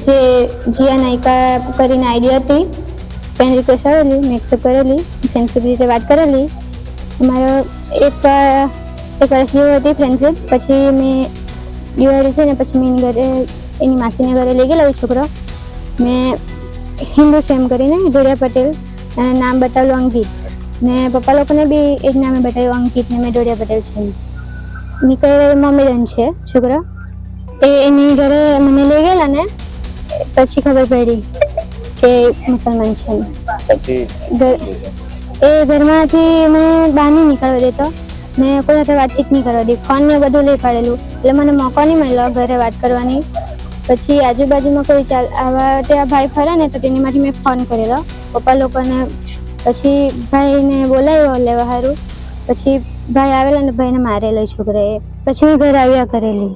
જે જીયા નાયકા કરીને આઈડી હતી ફ્રેન્ડ રિક્વેસ્ટ આવેલી, મેં એક્સેપ્ટ કરેલી, ફ્રેન્ડશીપ રીતે વાત કરેલી. અમારો એક વર્ષ જેવું હતી ફ્રેન્ડશીપ. પછી મેં દિવાળી થઈને પછી મેં એની માસીને ઘરે લઈ ગયેલો છોકરો. મેં હિન્દુ છે એમ કરીને ઢોળિયા પટેલ નામ બતાવેલું અંકિત, ને પપ્પા લોકોને બી એ જ નામે બતાવ્યું અંકિત, ને મેં ઢોળિયા પટેલ છે. નીકળે મમ્મીરન છે છોકરો. એની ઘરે મને લઈ ગયેલા ને પછી ખબર પડી કે મુસલમાન છે. પછી એ ઘરમાંથી મને બહાર નહીં નીકળવા દેતો ને કોઈ સાથે વાતચીત નહીં કરવા દે. ફોન ને બધું લઈ પાડેલું એટલે મને મોકો નહીં મળ્યો ઘરે વાત કરવાની. પછી આજુબાજુમાં કોઈ આવા ત્યાં ભાઈ ફરે ને તો તેનીમાંથી મેં ફોન કરેલો પપ્પા લોકોને. પછી ભાઈને બોલાવ્યો લેવા સારું. પછી ભાઈ આવેલા ને ભાઈને મારેલો છોકરાએ. પછી મેં ઘરે આવ્યા કરેલી.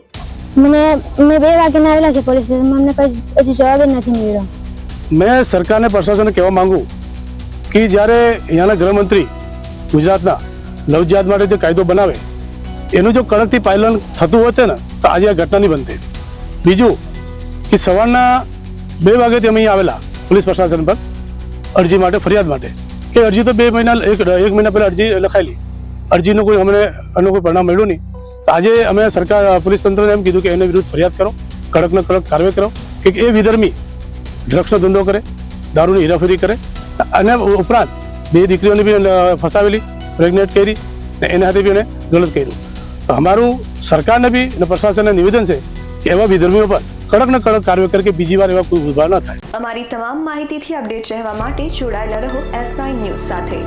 મેં 2 વાગ્યાના આવેલા છે પોલીસ સ્ટેશનમાં, અમને કોઈ હજુ જવાબ જ નથી મળ્યો. मैं सरकार ने प्रशासन ने कहवा मांगू कि જ્યારે અહીંયાના ગૃહમંત્રી ગુજરાતના લવ જિહાદ માટે જે કાયદો બનાવે એનું જો કડકથી પાલન થતું હોત ને તો આજે આ ઘટના નહીં બનતી. બીજું કે સવારના 2 વાગ્યાથી અમે અહીં આવેલા પોલીસ પ્રશાસન પર અરજી માટે, ફરિયાદ માટે, કે અરજી તો 2 મહિના એક મહિના પહેલાં અરજી લખાયેલી, અરજીનું કોઈ અમને એનું કોઈ પરિણામ મળ્યું નહીં. તો આજે અમે સરકાર પોલીસ તંત્રને એમ કીધું કે એના વિરુદ્ધ ફરિયાદ કરો, કડકને કડક કાર્યવાહી કરો કે એ વિધર્મી ડ્રગ્સનો ધંધો કરે, દારૂની હેરાફેરી કરે અને ઉપરાંત 2 દીકરીઓને બી ફસાવેલી, પ્રેગ્નેન્ટ કરી ને એના હાથે બી એને ગલત કર્યું. તો અમારું સરકારને બી અને પ્રશાસનને નિવેદન છે કે એવા વિધર્મીઓ પર કડક ને કડક કાર્યવાહી કરે કે બીજી વાર એવા કોઈ ઉભા ન થાય. અમારી તમામ માહિતીથી અપડેટ રહેવા માટે જોડાયેલા રહો S9 ન્યૂઝ સાથે.